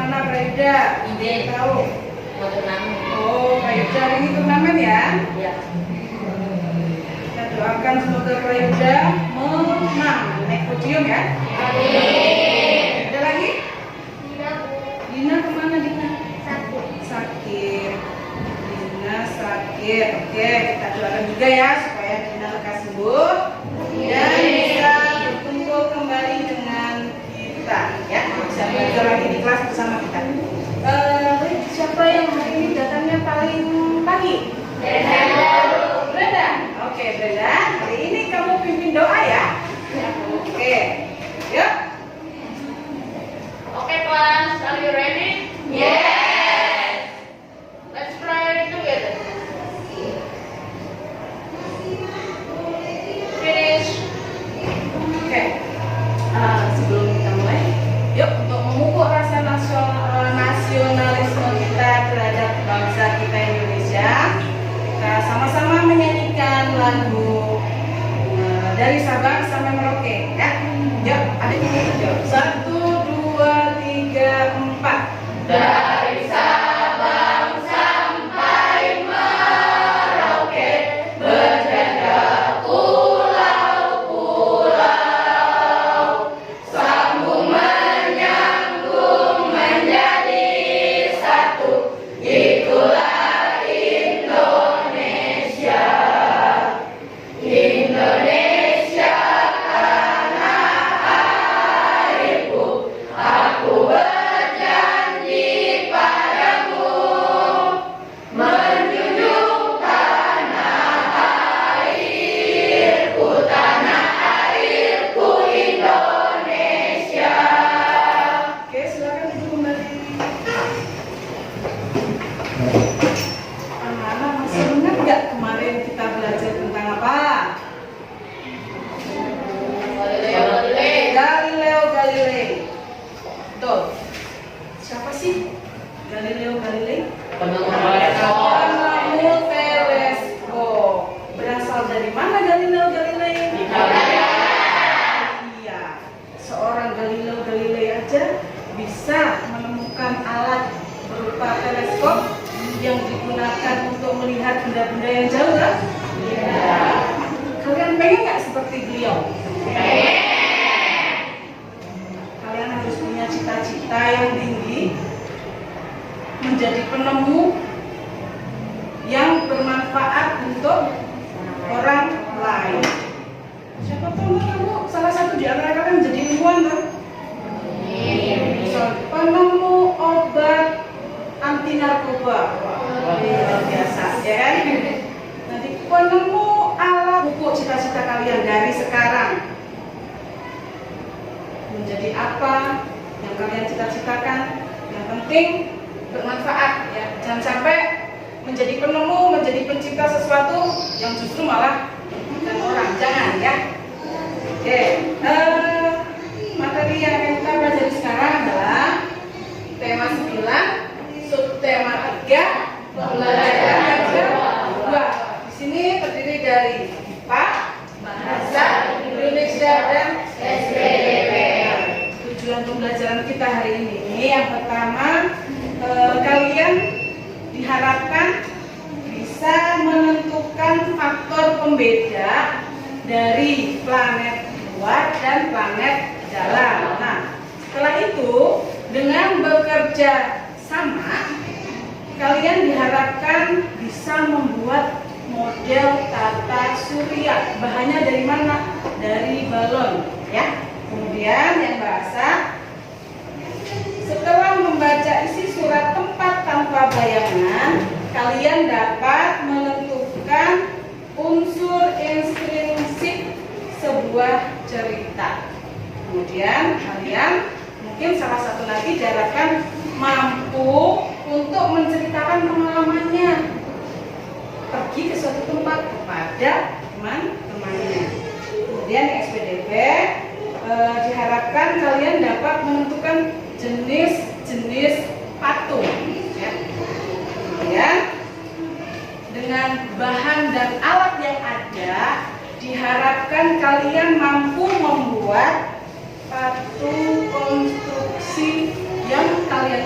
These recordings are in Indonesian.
mana Praida? Ide. Tahu? Mau turnamen. Oh, Praida hari ini turnamen ya? Iya. Kita doakan semoga Praida menang, naik podium ya. Amin. Ada lagi? Dina Bu. Dina kemana Dina? Sakit. Sakit. Dina sakit. Oke, kita doakan juga ya supaya Dina lekas sembuh dan bisa berkumpul kembali dengan kita ya. Bisa belajar lagi di kelas bersama kita. Siapa yang hari ini datangnya paling pagi? Brenda. Oke, Brenda. Hari ini kamu pimpin doa ya. Oke. Yuk. Okay, class, are you ready? Yes. Let's pray together. Finish. Oke. Sebelum kita mulai, yuk untuk memupuk rasa nasionalisme kita terhadap bangsa kita Indonesia, kita sama-sama menyanyikan lagu dari Sabang sampai Merauke ya. Yuk, adik yuk. 1, 2, 3, 4. Dari Sabang sampai Merauke, berjaga pulau-pulau, sambung menyambung menjadi satu, itulah Indonesia. Indonesia tanah airku, aku berjanji padamu, menjunjung tanah airku Indonesia. Oke, silakan Ibu kembali. Anak-anak masih ingat nggak kemarin kita belajar tentang apa? Galileo Galilei. Betul. Siapa sih Galileo Galilei? Penemu teleskop. Berasal dari mana Galileo Galilei? Iya. Seorang Galileo Galilei aja bisa menemukan alat berupa teleskop yang digunakan untuk melihat benda-benda yang jauh kan? Iya. Kalian pengen nggak seperti beliau? Kalian harus punya cita-cita yang tinggi, menjadi penemu yang bermanfaat untuk orang lain. Siapa tahu kamu salah satu di antara kalian menjadi ilmuwan kan? Misal penemu obat anti narkoba. Wah, luar biasa ya kan? Nanti penemu alat pupuk cita-cita kalian dari sekarang. Menjadi apa yang kalian cita-citakan, yang penting bermanfaat ya. Jangan sampai menjadi penemu, menjadi pencipta sesuatu yang justru malah merugikan orang. Jangan ya. Oke, materi yang akan kita pelajari sekarang adalah tema 9, subtema 3, pembelajaran yang kedua. Di sini terdiri dari IPA, Bahasa Indonesia dan SPDP. Tujuan pembelajaran kita hari ini yang pertama, kalian diharapkan bisa menentukan faktor pembeda dari planet luar dan planet dalam. Nah, setelah itu dengan bekerja sama, kalian diharapkan bisa membuat model tata surya. Bahannya dari mana? Dari balon ya. Kemudian yang bahasa, setelah membaca isi surat tempat tanpa bayangan, kalian dapat menentukan unsur intrinsik sebuah cerita. Kemudian kalian mungkin salah satu lagi diharapkan mampu untuk menceritakan pengalamannya pergi ke suatu tempat kepada teman-temannya. Kemudian SPDP diharapkan kalian dapat menentukan jenis-jenis patung ya. Kemudian dengan bahan dan alat yang ada, diharapkan kalian mampu membuat patung konstruksi yang kalian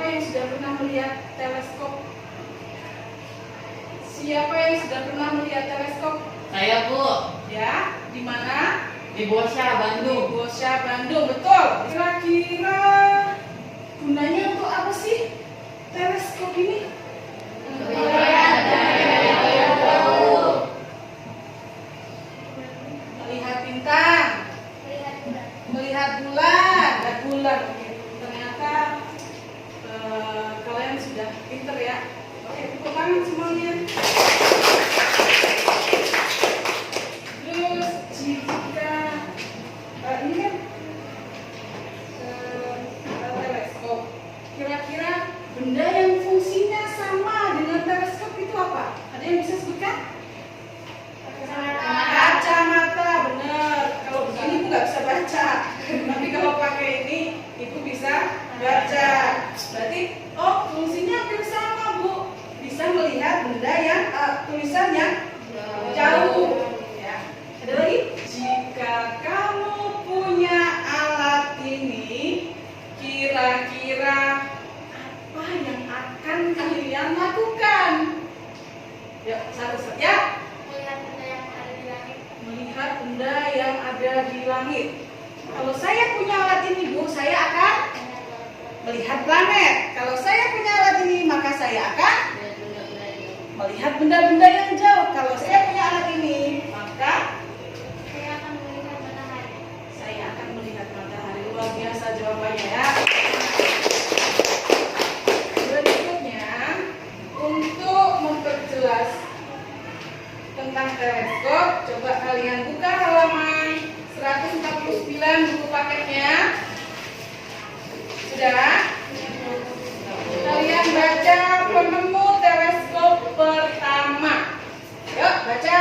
Siapa yang sudah pernah melihat teleskop? Siapa yang sudah pernah melihat teleskop? Saya, Bu. Ya, di mana? Di Bosya, Bandung. Bosya, Bandung, betul. Kira-kira gunanya untuk apa sih teleskop ini? Melihat bintang, melihat bulan, dan bulan. Oke, ternyata kalian sudah pinter ya. Oke, tepuk tangan semuanya. Terus jika ini kan teleskop, kira-kira benda yang fungsinya sama dengan teleskop itu apa? Ada yang bisa sebutkan? Kacamata, bener. Kalau begini ibu nggak bisa baca, tapi kalau pakai ini ibu bisa baca. Berarti, oh fungsinya hampir sama bu. Bisa melihat benda yang tulisan yang jauh. Ya. Ada lagi? Jika kamu punya alat ini, kira-kira apa yang akan kalian lakukan? Yuk, satu-satu ya. Melihat benda yang ada di langit. Kalau saya punya alat ini bu, saya akan melihat planet. Kalau saya punya alat ini, maka saya akan melihat benda-benda yang jauh. Kalau saya punya alat ini, maka saya akan melihat matahari. Luar biasa jawabannya ya. Berikutnya, untuk memperjelas tentang teleskop, coba kalian buka halaman 149 buku paketnya. Sudah? Kalian baca penemu teleskop pertama. Yuk, baca.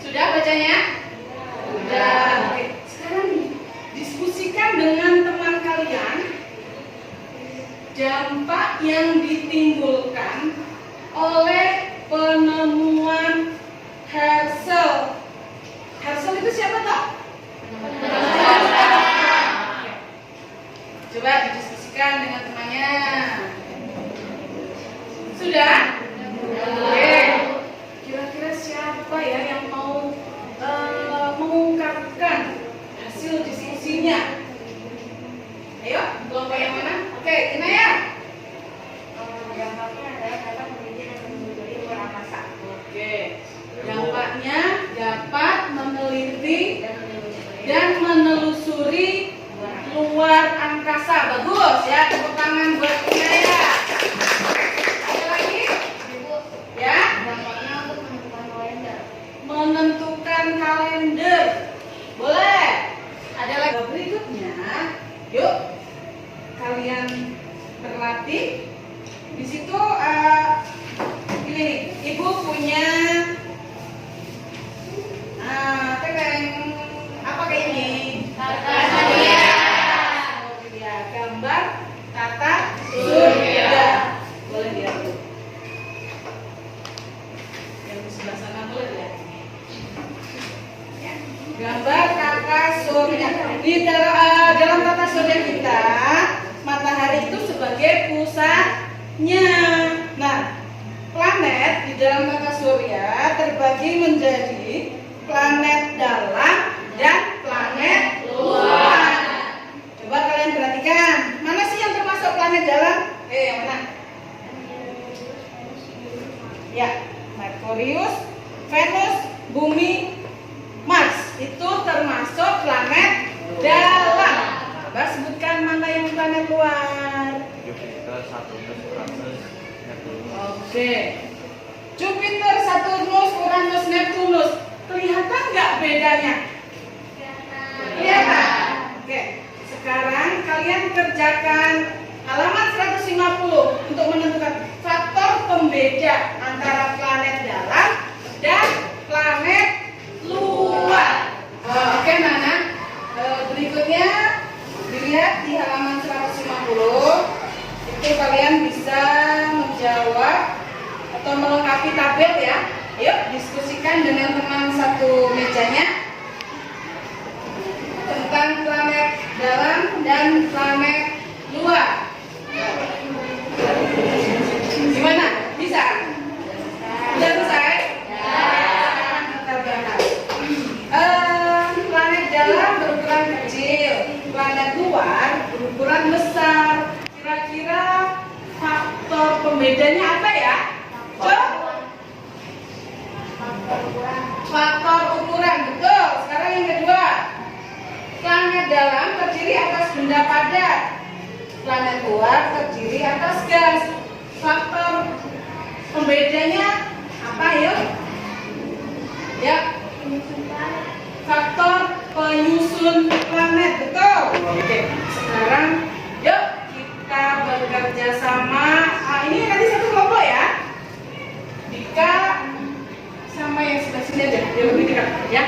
Sudah bacanya? Sudah. Oke. Sekarang diskusikan dengan teman kalian dampak yang ditimbulkan oleh penemuan Herschel. Herschel itu siapa toh? Coba didiskusikan dengan temannya. Sudah? Oke. Kira-kira siapa ya yang mau mengungkapkan hasil diskusinya? Ayo, kelompok yang mana? Oke, Inaya. Dampaknya adalah dapat meneliti dan menelusuri luar angkasa. Oke. Dampaknya dapat meneliti dan menelusuri luar angkasa. Bagus ya, tepuk tangan buat Inaya. Ada lagi? Ya? Dampaknya untuk menentukan kalender. Menentukan kalender. Boleh. Ada lagi berikutnya. Yuk, kalian berlatih. Di situ ini nih, ibu punya apa kayak ini? Ya, gambar tata surya. Boleh lihat tuh. Yang di sebelah sana boleh lihat. Ya. Gambar tata surya. Di dalam tata surya kita, matahari itu sebagai pusatnya. Nah, planet di dalam tata surya terbagi menjadi planet dalam dan planet luar. Coba kalian perhatikan, mana sih yang termasuk planet dalam? Yang mana? Ya, Merkurius, Venus, Bumi, Mars. Itu termasuk planet dalam. Coba sebutkan mana yang planet luar. Jupiter, Saturnus, Uranus, Neptunus. Oke. Jupiter, Saturnus, Uranus, Neptunus. Kelihatan nggak bedanya? Kelihatan. Oke. Sekarang kalian kerjakan halaman 150 untuk menentukan faktor pembeda antara planet dalam dan planet luar. Oke, Nana. Berikutnya dilihat di halaman 150. Itu kalian bisa menjawab atau melengkapi tabel ya. Ayo diskusikan dengan teman satu mejanya. planet luar. Gimana? Bisa? Udah selesai? Kita bahas. Planet dalam berukuran kecil, planet luar berukuran besar. Kira-kira faktor pembedanya apa ya? Faktor ukuran, betul. Sekarang yang kedua, planet dalam terdiri atas benda padat, planet luar terdiri atas gas. Faktor pembedanya apa yuk? Ya, faktor penyusun planet, betul. Oke, sekarang yuk kita bekerja sama. Ini nanti satu kelompok ya. Dika sama yang sebelah sini aja, dia lebih dekat ya.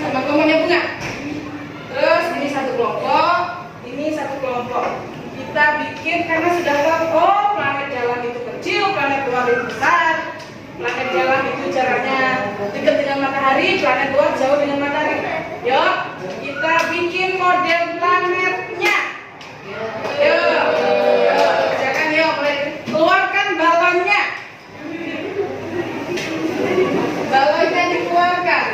Sama kelompoknya Bunga. Terus ini satu kelompok, ini satu kelompok. Kita bikin karena sudah tahu, oh planet dalam itu kecil, planet luar itu besar. Planet dalam itu jaraknya dekat dengan matahari, planet luar jauh dengan matahari. Yuk, kita bikin model planetnya. Yuk, kerjakan yuk, mulai keluarkan balonnya. Balonnya dikeluarkan.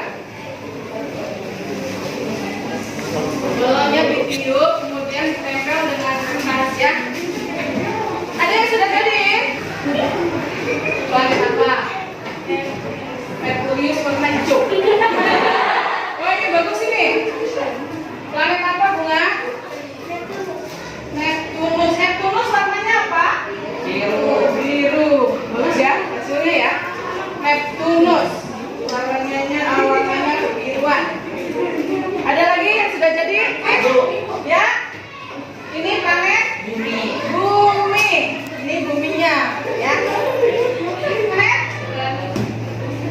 Balonnya ditiup, kemudian ditempel dengan kertas ya. Ada yang sudah jadi? Planet apa? Merkurius warna hijau. Oh ini bagus ini. Planet apa Bunga? Neptunus. Neptunus warnanya apa? Biru. Bagus ya hasilnya ya. Neptunus. Warnanya kebiruan. Ada lagi yang sudah jadi? Ya. Ini planet Bumi. Ini buminya, ya. Planet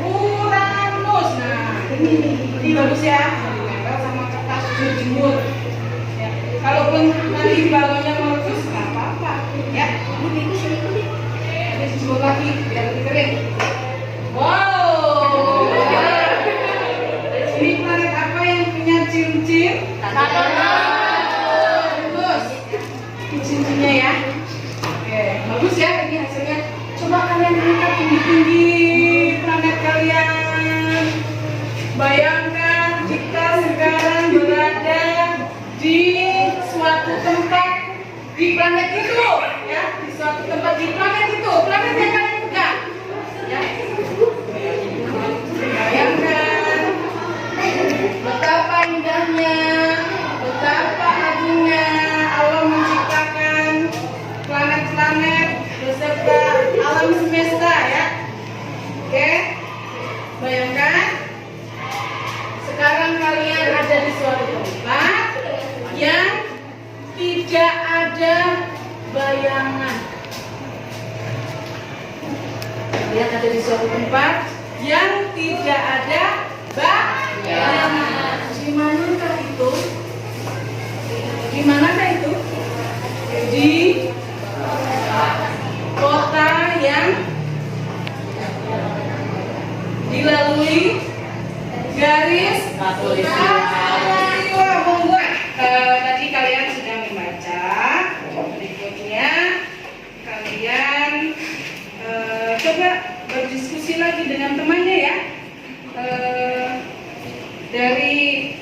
Uranus. Nah, ini bagus ya. Ditempel sama kertas jemur. Ya. Kalaupun nanti balonnya meletus, nggak apa-apa. Ya. Ini jemur lagi biar lebih kering. Wow. Ini planet apa yang punya cincin? Bagus. Ini cincinnya ya. Oke, bagus ya ini hasilnya. Coba kalian angkat tinggi-tinggi planet kalian. Bayangkan kita sekarang berada di suatu tempat di planet itu, ya, di suatu tempat di planet itu, planet yang kalian pegang. Ya. Bayangkan betapa indahnya, betapa agungnya Allah menciptakan planet-planet beserta alam semesta ya. Oke, bayangkan sekarang kalian ada di suatu tempat yang tidak ada bayangan. Kalian ada di suatu tempat yang tidak ada bayangan. Di manakah itu? Di manakah itu? Di kota yang dilalui garis khatulistiwa. Tadi kalian sudah membaca. Berikutnya kalian coba berdiskusi lagi dengan temannya ya. Dari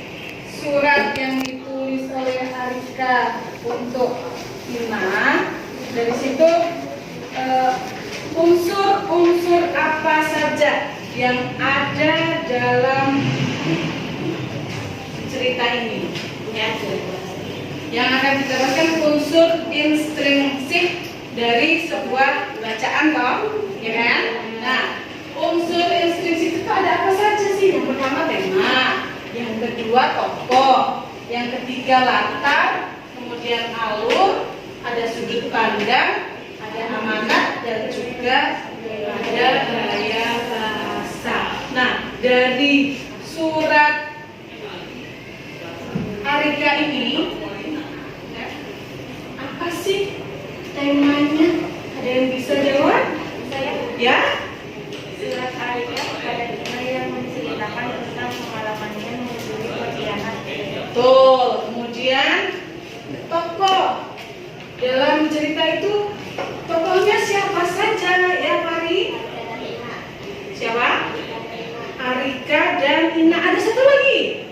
surat yang ditulis oleh Arika untuk Ina, dari situ unsur-unsur apa saja yang ada dalam cerita ini ya. Yang akan diterapkan unsur intrinsik dari sebuah bacaan toh, ya kan? Nah, unsur intrinsik itu ada apa saja sih? Yang pertama tema, yang kedua tokoh, yang ketiga latar, kemudian alur, ada sudut pandang, ada amanat, dan juga ada gaya bahasa. Nah, dari surat Arika ini, apa sih temanya? Ada yang bisa jawab? Ya? Surat Arika kepada Ina yang menceritakan tentang pengalamannya menyusuri perjalanan. Betul. Kemudian tokoh Ina. Ada satu lagi.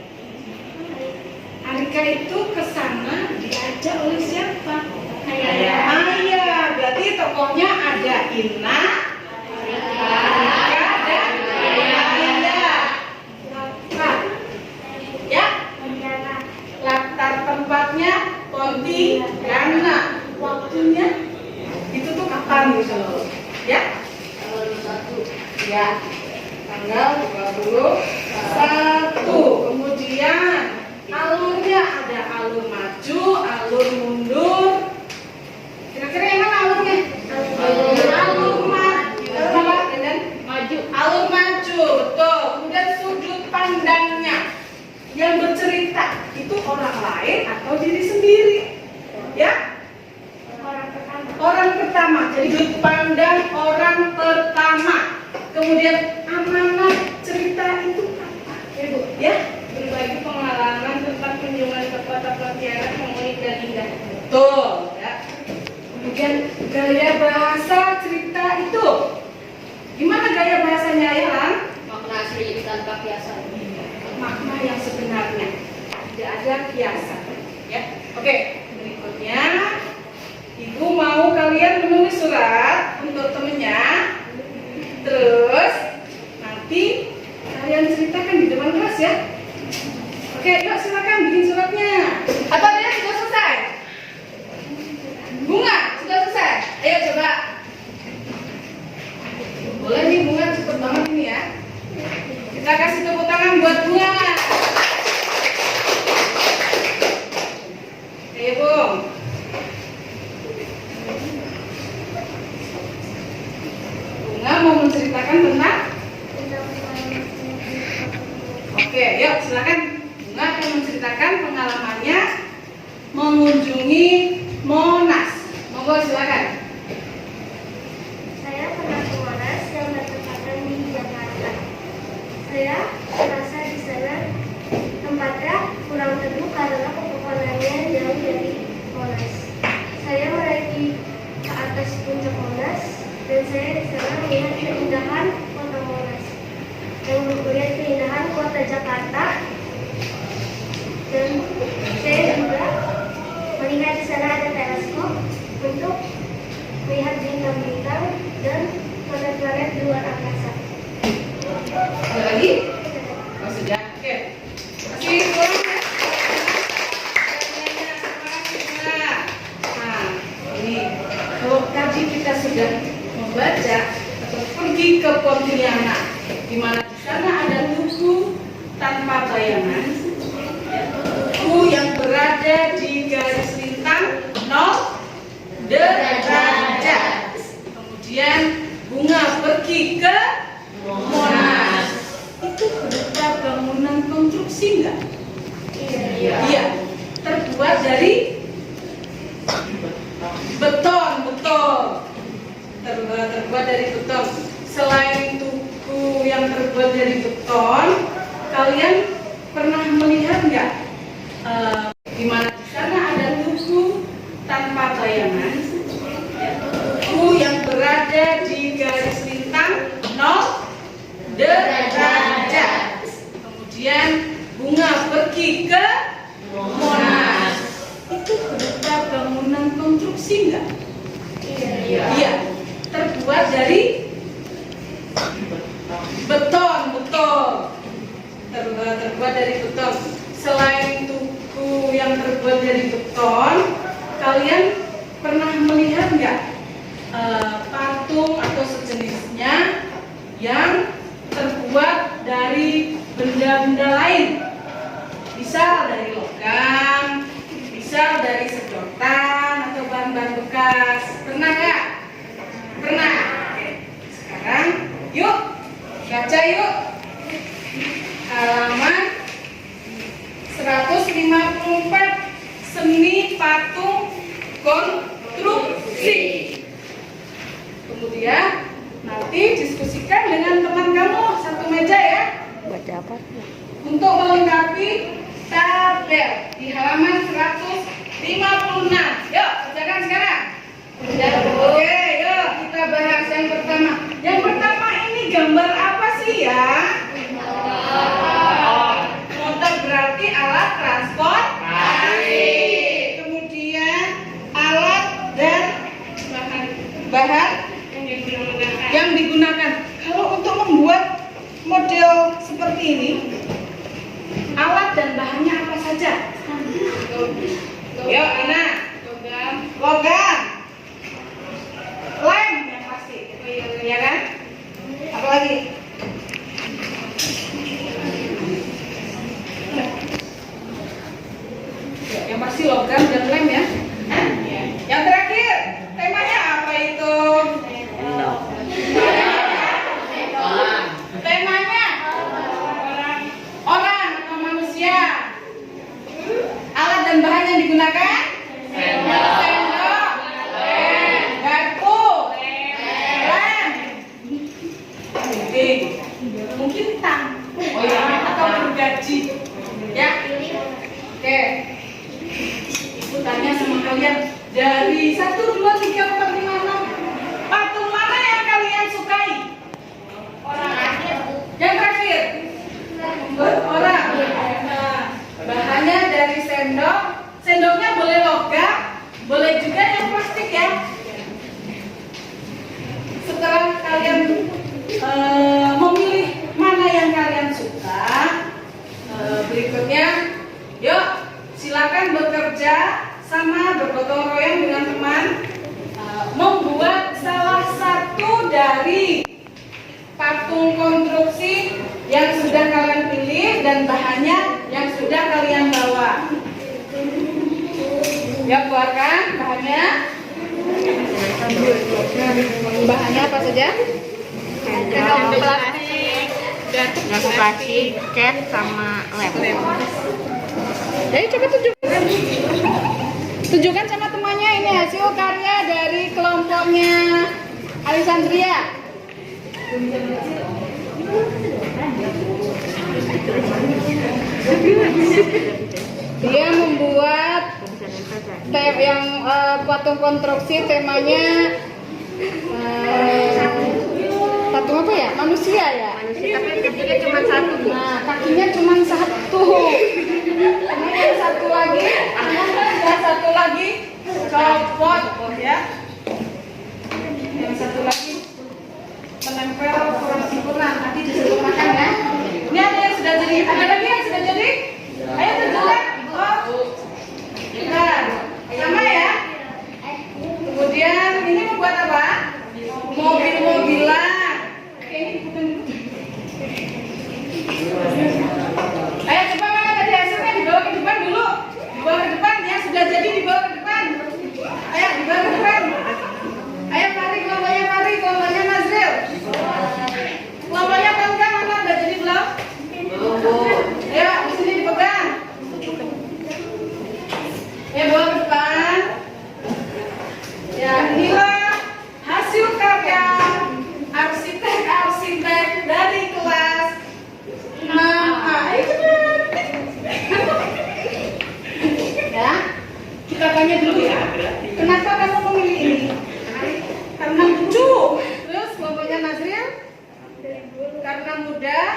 Arika itu ke sana diajak oleh siapa? Ayah. Berarti tokohnya ada Ina, Arika, dan Ayah. Ya. Latar tempatnya Pontianak. Waktunya itu tuh kapan gitu loh? Ya. Ya. Tanggal 21. Kemudian alurnya ada alur maju, alur mundur. Kira-kira yang mana alurnya? Alur maju. Alur maju, betul. Kemudian sudut pandangnya yang bercerita itu orang lain atau diri sendiri, ya? Orang pertama. Jadi sudut pandang orang pertama. Kemudian amanah cerita itu apa? Ya, Bu, ya? Berbagi pengalaman tentang kunjungan ke kota Pontianak yang unik dan indah. Betul, ya. Kemudian gaya bahasa cerita itu. Gimana gaya bahasanya, ya, Lan? Makna asli tanpa kiasan. Makna yang sebenarnya, tidak ada kiasan, ya. Oke, berikutnya Ibu mau kalian menulis surat untuk temennya. Terus nanti kalian ceritakan di depan kelas, ya. Oke, yuk silakan bikin suratnya. Atau dia sudah selesai? Bunga sudah selesai. Ayo coba. Boleh nih Bunga, cepet banget ini ya. Kita kasih tepuk tangan buat Bunga. Ayo Bung. Bunga mau menceritakan tentang? Oke, yuk silakan. Bunga akan menceritakan pengalamannya mengunjungi Monas. Monggo silakan. Saya pernah ke Monas yang bertepatan di Jakarta. Saya merasa di sana tempatnya kurang teduh karena pepohonannya jauh dari Monas. Saya menaiki ke atas puncak Monas dan saya di sana melihat keindahan kota Monas. Dan melihat keindahan kota Jakarta. Dan saya juga melihat di sana ada teleskop untuk melihat bintang-bintang dan planet-planet di luar angkasa. Ada lagi? Oh sudah. Oke. Masih kurang ya? Nah, ini kalau tadi kita sudah membaca atau pergi ke Pontianak, di mana di sana ada tugu tanpa bayangan, tugu yang berada di garis lintang 0 derajat. Kemudian Bunga pergi ke Monas. Itu berupa bangunan konstruksi enggak? Iya. Terbuat dari beton, betul. Terbuat dari beton. Selain tugu yang terbuat dari beton, kalian pernah melihat enggak? Di mana di sana ada tugu tanpa bayangan, tugu yang berada di garis lintang 0 derajat. Kemudian Bunga pergi ke Monas. Itu berupa bangunan konstruksi enggak? Iya. Terbuat dari beton, betul. Terbuat dari beton. Selain tugu yang terbuat dari beton, kalian pernah melihat nggak patung atau sejenisnya yang terbuat dari benda-benda lain? Bisa dari logam, bisa dari sedotan atau bahan-bahan bekas. Pernah nggak? Pernah. Oke. Sekarang yuk baca yuk halaman 154 seni patung konstruksi. Kemudian nanti diskusikan dengan teman kamu satu meja ya. Baca apa? Untuk melengkapi tabel di halaman 156. Yuk, kerjakan sekarang. Oke, yuk kita bahas yang pertama. Yang pertama ini gambar apa sih ya? Yuk, anak. Logam. Lem yang pasti. Ya kan? Apa lagi? Yang pasti logam dan lem ya. Yang terakhir, temanya apa itu? Temanya orang atau manusia. Alat dan bahan yang digunakan? Sendok, garpu, lem, gunting, mungkin tang, oh ya, atau gergaji, ya. Oke, Ibu tanya sama kalian dari 1, 2, 3, 4, 5, 6 patung mana yang kalian sukai? Yang terakhir, orang. Nah, bahannya dari sendok. Sendoknya boleh logam, boleh juga yang plastik ya. Setelah kalian memilih mana yang kalian suka, berikutnya, yuk silakan bekerja sama bergotong royong dengan teman, membuat salah satu dari patung konstruksi yang sudah kalian pilih dan bahannya yang sudah kalian bawa. Ya, keluarkan bahannya. Bahannya apa saja? Plastik, cat, sama lem. Jadi coba tunjukkan sama temannya, ini hasil karya dari kelompoknya Alexandria. Dia membuat yang patung konstruksi, temanya patung apa ya? Manusia ya? Tapi kakinya cuma satu. Nah, kakinya cuma satu. Kemudian yang satu lagi copot ya. Yang satu lagi menempel kurang sempurna, nanti disempurnakan ya. Ini ada yang sudah jadi, ada lagi yang sudah jadi? Ayo tunjukkan. Oh, nah, sama ya. Kemudian ini membuat apa? Mobil-mobilan. Ayo coba mana tadi hasilnya, dibawa ke depan dulu. Dibawa ke depan ya, sudah jadi dibawa ke depan. Ayo dibawa ke depan. Ayo mari kelompoknya Nazril. Kelompoknya Bangka mana, udah jadi belum? Ayo di sini dipegang. Ya, bawa ke depan. Ya, inilah hasil karya arsitek dari kelas 6A. Ya, kita tanya dulu ya. Kenapa kamu memilih ini? Karena lucu. Terus kelompoknya Nazril? Karena mudah.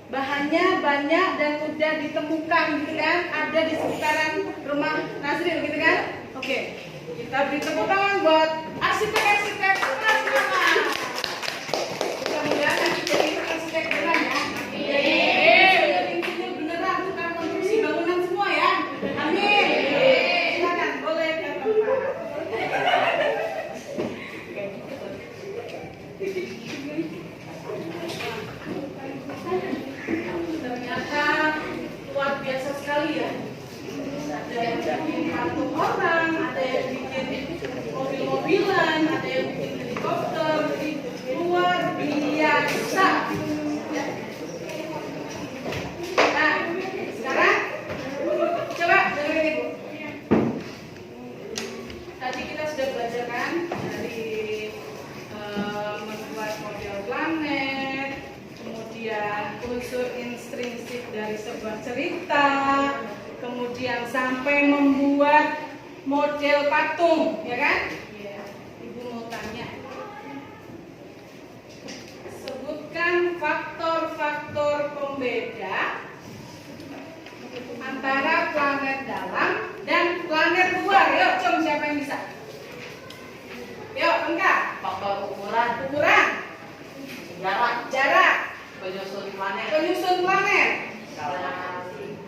Bahannya banyak dan mudah ditemukan gitu kan, ada di sekitaran rumah Nazril gitu kan. Oke, kita beri tepuk tangan buat arsitek-arsitek kelas 6A. Mudah-mudahan nanti jadi arsitek beneran ya. Jadi intinya beneran, bukan konstruksi bangunan semua ya. Amin. Silakan, boleh ke tempat. Ternyata luar biasa sekali ya. Ada yang bikin patung orang, ada yang bikin mobil-mobilan, ada yang bikin helikopter, jadi luar biasa. Nah, sekarang coba dengerin Ibu. Tadi kita sudah belajar kan dari membuat model planet, kemudian unsur intrinsik dari sebuah cerita, kemudian sampai membuat model patung, ya kan? Iya. Ibu mau tanya, sebutkan faktor-faktor pembeda antara planet dalam dan planet luar. Yuk, com, siapa yang bisa? Yuk, enggak? Faktor ukuran, Jarak, penyusun planet, penyusun planet, galaksi,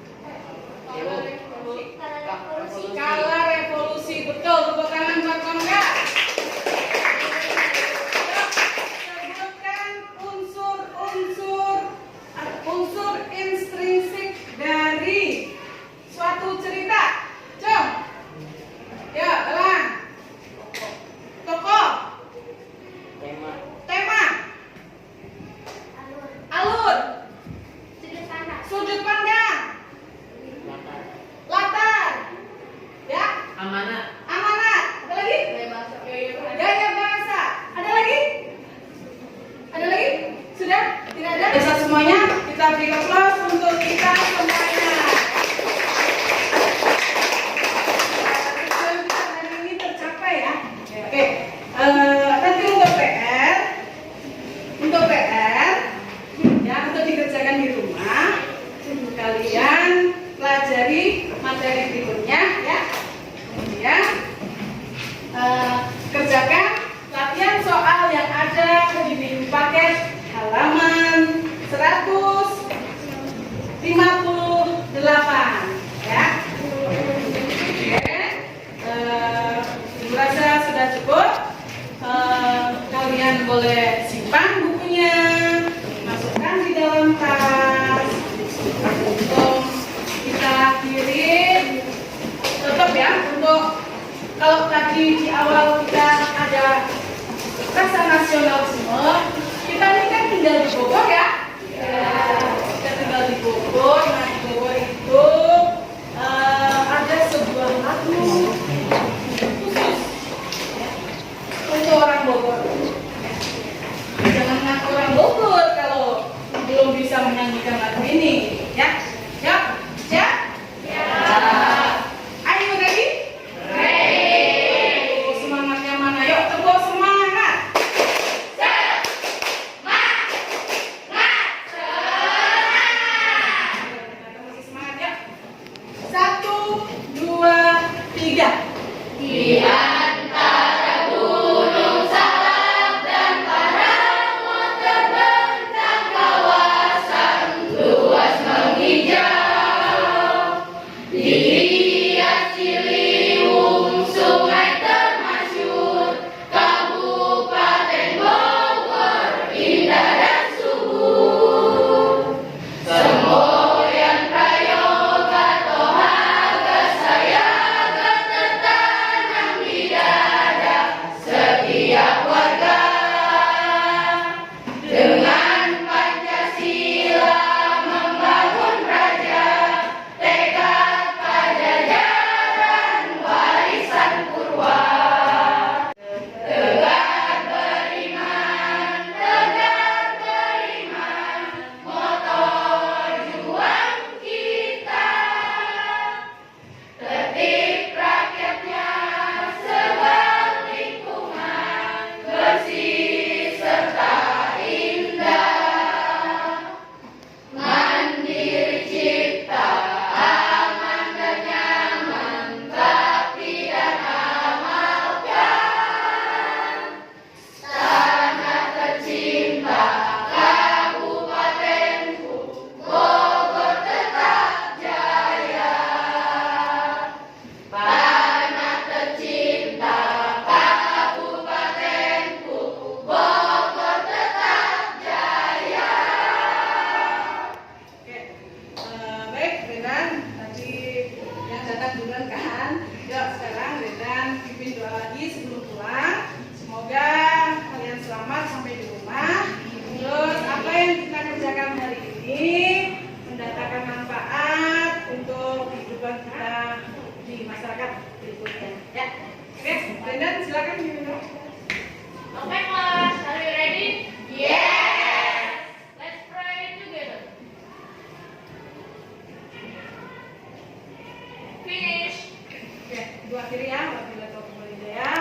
materi berikutnya ya. Kemudian kerjakan latihan soal yang ada di minggu paket halaman 158 ya. Oke, merasa sudah cukup. Kalian boleh simpan bukunya, masukkan di dalam tas untuk kita kirim. Tetap ya, untuk kalau tadi di awal kita ada rasa nasionalisme, kita ini kan tinggal di Bogor ya. Kita tinggal di Bogor. Nah, di Bogor itu ada sebuah lagu khusus ya, untuk orang Bogor. Jangan ngaku orang Bogor kalau belum bisa menyanyikan lagu ini ya. Yuk, siap? Ya. Are you ready? Ready. Semangatnya mana? Yuk, tepuk semangat. Masih semangat ya? 1, 2, 3. Di antara gunung salak dan paramotor terbentang kawasan luas menghijau. Dilihat Ciliwung, sungai termasyur, Kabupaten Bogor, indah dan subur. Semboyan prayoga tohaga sayaga tertanam di dada setiap warga. Dengan Pancasila membangun praja, tekad pajajaran warisan purwa. Tegar beriman, motor juang kita. Tertib rakyatnya, sebab lingkungan bersih serta indah. Mandiri cipta, aman dan nyaman, bakti dan amalkan. Tanah tercinta kabupatenku, Bogor tetap jaya. Tanah tercinta kabupatenku, Bogor tetap jaya. Oke, baik Renan, tadi yang datang duluan kan. Yuk sekarang Renan pimpin doa lagi sebelum pulang. Semoga kalian selamat sampai di rumah. Terus apa yang kita kerjakan hari ini mendatangkan manfaat untuk kehidupan kita di masyarakat berikutnya. Ya, oke Renan silakan diminum. Okay, class, are you ready? Yes. Let's pray together. Finish. Oke, dua kiri ya, wabillahi taufiq wal hidayah.